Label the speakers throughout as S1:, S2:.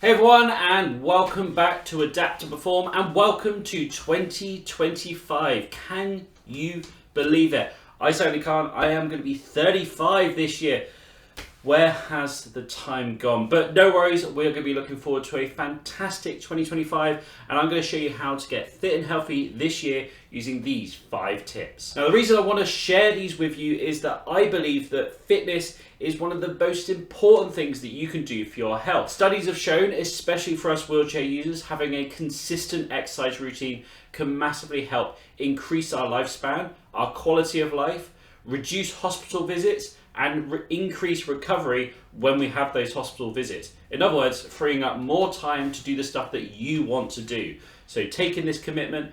S1: Hey everyone, and welcome back to Adapt to Perform, and welcome to 2025. Can you believe it? I certainly can't. I am going to be 35 this year. Where has the time gone? But no worries, we're going to be looking forward to a fantastic 2025, and I'm going to show you how to get fit and healthy this year using these 5 tips. Now, the reason I want to share these with you is that I believe that fitness is one of the most important things that you can do for your health. Studies have shown, especially for us wheelchair users, having a consistent exercise routine can massively help increase our lifespan, our quality of life, reduce hospital visits, and increase recovery when we have those hospital visits. In other words, freeing up more time to do the stuff that you want to do. So taking this commitment,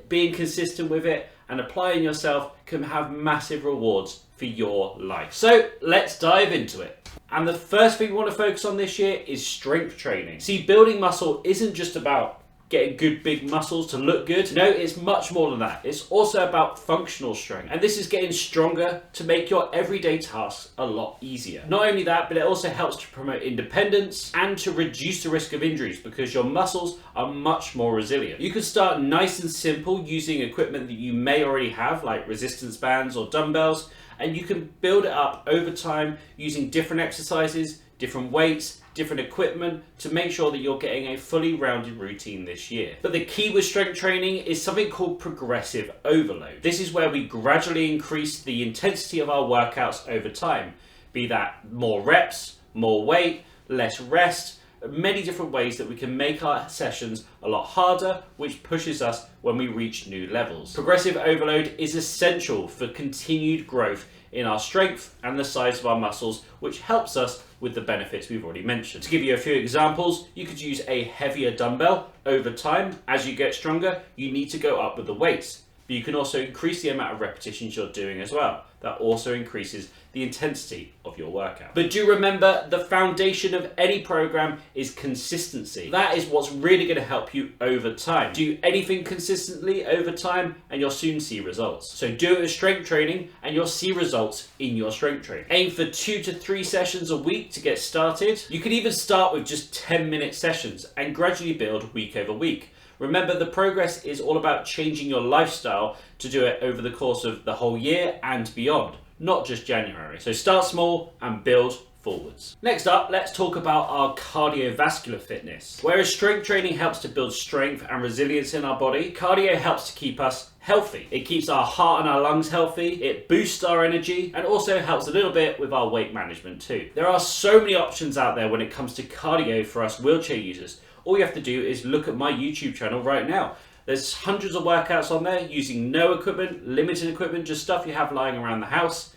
S1: being consistent with it, and applying yourself can have massive rewards for your life. So let's dive into it. And the first thing we want to focus on this year is strength training. See, building muscle isn't just about getting good big muscles to look good. No, it's much more than that. It's also about functional strength. And this is getting stronger to make your everyday tasks a lot easier. Not only that, but it also helps to promote independence and to reduce the risk of injuries because your muscles are much more resilient. You can start nice and simple using equipment that you may already have, like resistance bands or dumbbells, and you can build it up over time using different exercises, different weights, different equipment to make sure that you're getting a fully rounded routine this year. But the key with strength training is something called progressive overload. This is where we gradually increase the intensity of our workouts over time, be that more reps, more weight, less rest, many different ways that we can make our sessions a lot harder, which pushes us when we reach new levels. Progressive overload is essential for continued growth in our strength and the size of our muscles, which helps us with the benefits we've already mentioned. To give you a few examples, you could use a heavier dumbbell over time. As you get stronger, you need to go up with the weights, but you can also increase the amount of repetitions you're doing as well. That also increases the intensity of your workout. But do remember, the foundation of any program is consistency. That is what's really going to help you over time. Do anything consistently over time and you'll soon see results. So do it with strength training and you'll see results in your strength training. Aim for 2 to 3 sessions a week to get started. You could even start with just 10-minute sessions and gradually build week over week. Remember, the progress is all about changing your lifestyle to do it over the course of the whole year and beyond, not just January. So start small and build forwards. Next up, let's talk about our cardiovascular fitness. Whereas strength training helps to build strength and resilience in our body, cardio helps to keep us healthy. It keeps our heart and our lungs healthy, it boosts our energy, and also helps a little bit with our weight management too. There are so many options out there when it comes to cardio for us wheelchair users. All you have to do is look at my YouTube channel right now. There's hundreds of workouts on there using no equipment, limited equipment, just stuff you have lying around the house.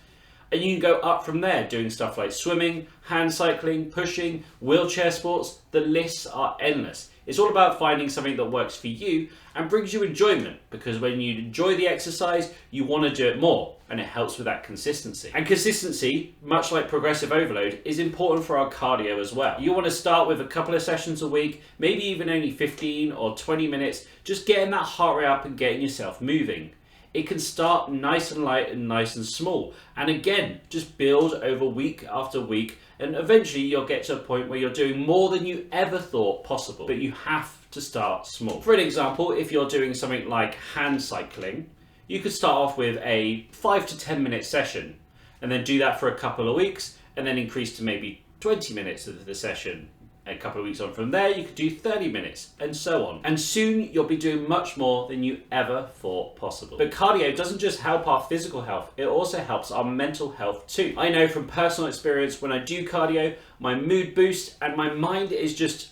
S1: And you can go up from there doing stuff like swimming, hand cycling, pushing, wheelchair sports. The lists are endless. It's all about finding something that works for you and brings you enjoyment, because when you enjoy the exercise, you want to do it more, and it helps with that consistency. And consistency, much like progressive overload, is important for our cardio as well. You want to start with a couple of sessions a week, maybe even only 15 or 20 minutes, just getting that heart rate up and getting yourself moving. It can start nice and light and nice and small. And again, just build over week after week, and eventually you'll get to a point where you're doing more than you ever thought possible. But you have to start small. For an example, if you're doing something like hand cycling, you could start off with a 5 to 10 minute session and then do that for a couple of weeks and then increase to maybe 20 minutes of the session. A couple of weeks on from there, you could do 30 minutes and so on. And soon you'll be doing much more than you ever thought possible. But cardio doesn't just help our physical health, it also helps our mental health too. I know from personal experience, when I do cardio, my mood boosts and my mind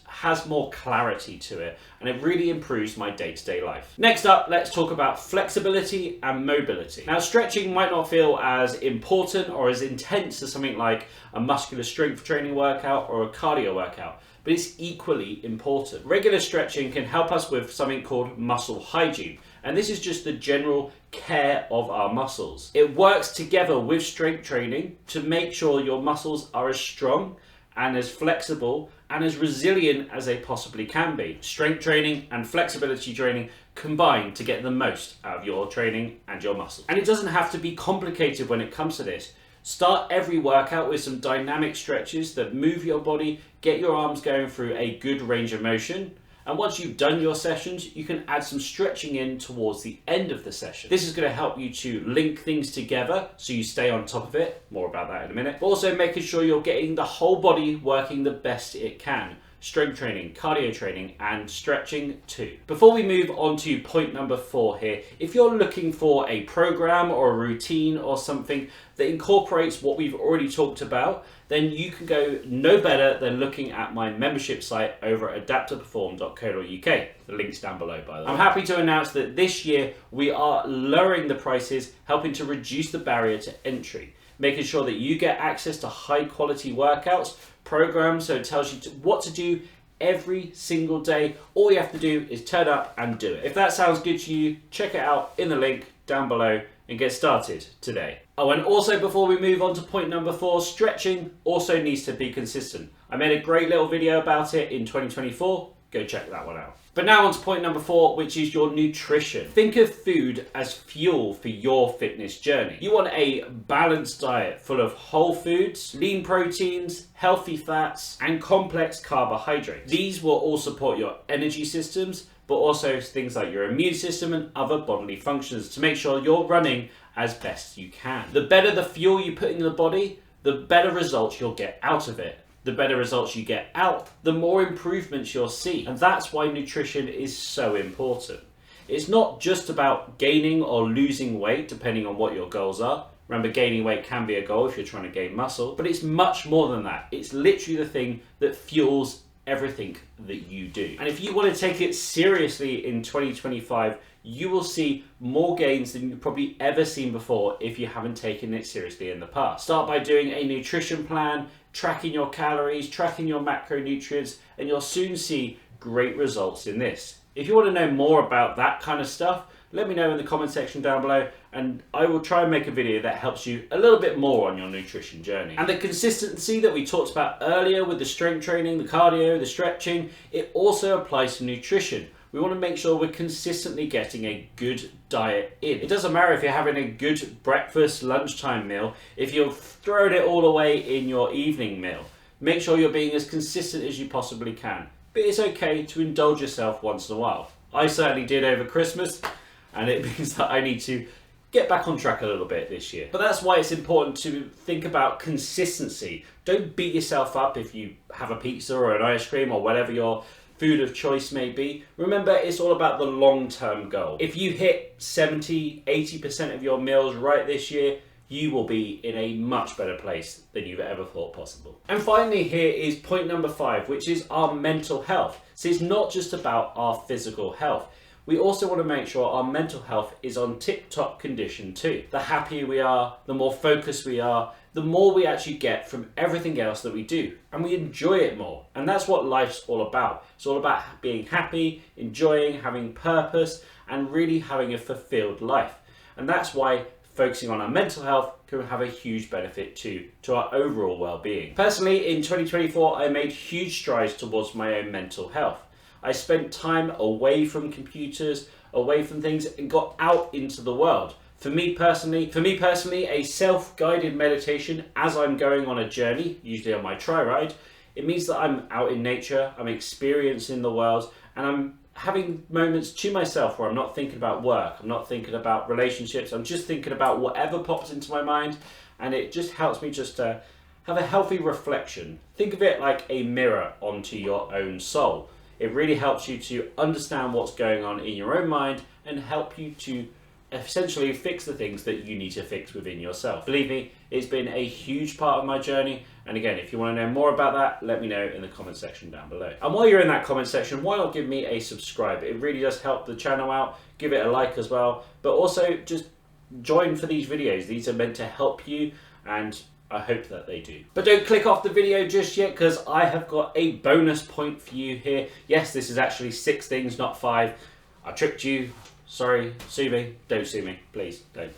S1: has more clarity to it, and it really improves my day-to-day life. Next up, let's talk about flexibility and mobility. Now, stretching might not feel as important or as intense as something like a muscular strength training workout or a cardio workout, but it's equally important. Regular stretching can help us with something called muscle hygiene, and this is just the general care of our muscles. It works together with strength training to make sure your muscles are as strong and as flexible and as resilient as they possibly can be. Strength training and flexibility training combine to get the most out of your training and your muscles. And it doesn't have to be complicated when it comes to this. Start every workout with some dynamic stretches that move your body, get your arms going through a good range of motion. And once you've done your sessions, you can add some stretching in towards the end of the session. This is going to help you to link things together so you stay on top of it. More about that in a minute. But also making sure you're getting the whole body working the best it can. Strength training, cardio training, and stretching too. Before we move on to point number 4 here, if you're looking for a program or a routine or something that incorporates what we've already talked about, then you can go no better than looking at my membership site over at adapttoperform.co.uk. The link's down below, by the way. I'm happy to announce that this year we are lowering the prices, helping to reduce the barrier to entry, making sure that you get access to high quality workouts, programs, so it tells you what to do every single day. All you have to do is turn up and do it. If that sounds good to you, check it out in the link down below and get started today. Oh, and also before we move on to point number 4, stretching also needs to be consistent. I made a great little video about it in 2024. Go check that one out. But now on to point number 4, which is your nutrition. Think of food as fuel for your fitness journey. You want a balanced diet full of whole foods, lean proteins, healthy fats, and complex carbohydrates. These will all support your energy systems, but also things like your immune system and other bodily functions to make sure you're running as best you can. The better the fuel you put in the body, the better results you'll get out of it. The better results you get out, the more improvements you'll see. And that's why nutrition is so important. It's not just about gaining or losing weight, depending on what your goals are. Remember, gaining weight can be a goal if you're trying to gain muscle, but it's much more than that. It's literally the thing that fuels everything that you do. And if you want to take it seriously in 2025, you will see more gains than you've probably ever seen before if you haven't taken it seriously in the past. Start by doing a nutrition plan, tracking your calories, tracking your macronutrients, and you'll soon see great results in this. If you want to know more about that kind of stuff, let me know in the comment section down below, and I will try and make a video that helps you a little bit more on your nutrition journey. And the consistency that we talked about earlier with the strength training, the cardio, the stretching, it also applies to nutrition. We want to make sure we're consistently getting a good diet in. It doesn't matter if you're having a good breakfast, lunchtime meal, if you're throwing it all away in your evening meal. Make sure you're being as consistent as you possibly can. But it's okay to indulge yourself once in a while. I certainly did over Christmas, and it means that I need to get back on track a little bit this year. But that's why it's important to think about consistency. Don't beat yourself up if you have a pizza or an ice cream or whatever your food of choice may be. Remember, it's all about the long-term goal. If you hit 70, 80% of your meals right this year, you will be in a much better place than you've ever thought possible. And finally, here is point number 5, which is our mental health. So it's not just about our physical health. We also want to make sure our mental health is on tip-top condition too. The happier we are, the more focused we are, the more we actually get from everything else that we do, and we enjoy it more. And that's what life's all about. It's all about being happy, enjoying, having purpose, and really having a fulfilled life. And that's why focusing on our mental health can have a huge benefit to our overall well-being. Personally, in 2024, I made huge strides towards my own mental health. I spent time away from computers, away from things, and got out into the world. For me personally, a self-guided meditation as I'm going on a journey, usually on my tri-ride, it means that I'm out in nature, I'm experiencing the world, and I'm having moments to myself where I'm not thinking about work, I'm not thinking about relationships, I'm just thinking about whatever pops into my mind, and it just helps me just to have a healthy reflection. Think of it like a mirror onto your own soul. It really helps you to understand what's going on in your own mind and help you to essentially fix the things that you need to fix within yourself. Believe me, it's been a huge part of my journey. And again, if you want to know more about that, let me know in the comment section down below. And while you're in that comment section, why not give me a subscribe? It really does help the channel out. Give it a like as well. But also just join for these videos. These are meant to help you, and I hope that they do. But don't click off the video just yet, because I have got a bonus point for you here. Yes, this is actually 6 things, not 5. I tricked you. Sorry, sue me. Don't sue me. Please don't.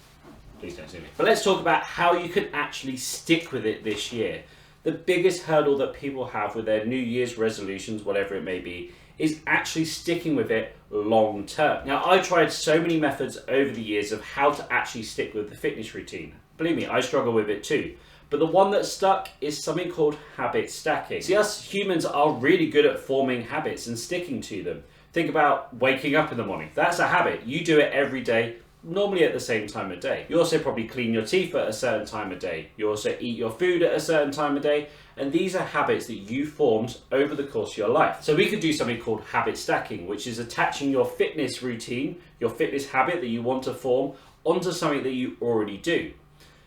S1: Please don't sue me. But let's talk about how you can actually stick with it this year. The biggest hurdle that people have with their New Year's resolutions, whatever it may be, is actually sticking with it long term. Now, I tried so many methods over the years of how to actually stick with the fitness routine. Believe me, I struggle with it too. But the one that stuck is something called habit stacking. See, us humans are really good at forming habits and sticking to them. Think about waking up in the morning. That's a habit. You do it every day, normally at the same time of day. You also probably clean your teeth at a certain time of day. You also eat your food at a certain time of day. And these are habits that you formed over the course of your life. So we could do something called habit stacking, which is attaching your fitness routine, your fitness habit that you want to form, onto something that you already do.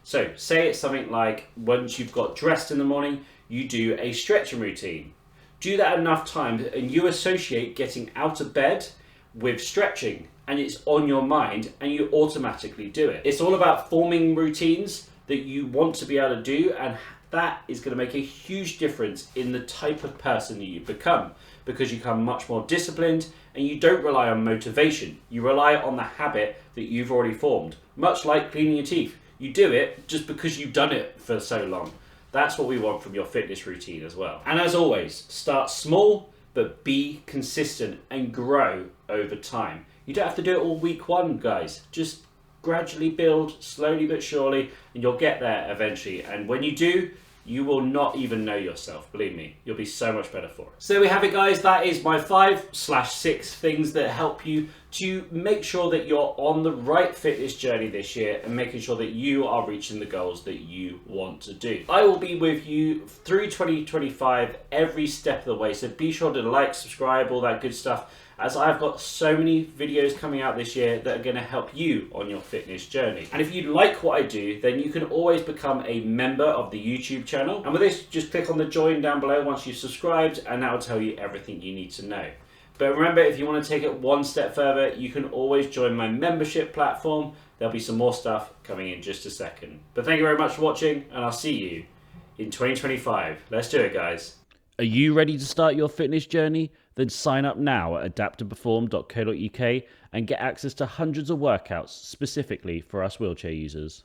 S1: So say it's something like once you've got dressed in the morning, you do a stretching routine. Do that enough times and you associate getting out of bed with stretching, and it's on your mind and you automatically do it. It's all about forming routines that you want to be able to do, and that is going to make a huge difference in the type of person that you become, because you become much more disciplined and you don't rely on motivation. You rely on the habit that you've already formed, much like cleaning your teeth. You do it just because you've done it for so long. That's what we want from your fitness routine as well. And as always, start small, but be consistent and grow over time. You don't have to do it all week one, guys. Just gradually build, slowly but surely, and you'll get there eventually. And when you do, you will not even know yourself. Believe me, you'll be so much better for it. So there we have it, guys. That is my 5/6 things that help you to make sure that you're on the right fitness journey this year and making sure that you are reaching the goals that you want to do. I will be with you through 2025 every step of the way. So be sure to like, subscribe, all that good stuff, as I've got so many videos coming out this year that are going to help you on your fitness journey. And if you like what I do, then you can always become a member of the YouTube channel. And with this, just click on the join down below once you've subscribed, and that will tell you everything you need to know. But remember, if you want to take it one step further, you can always join my membership platform. There'll be some more stuff coming in just a second. But thank you very much for watching, and I'll see you in 2025. Let's do it, guys. Are you ready to start your fitness journey? Then sign up now at adapttoperform.co.uk and get access to hundreds of workouts specifically for us wheelchair users.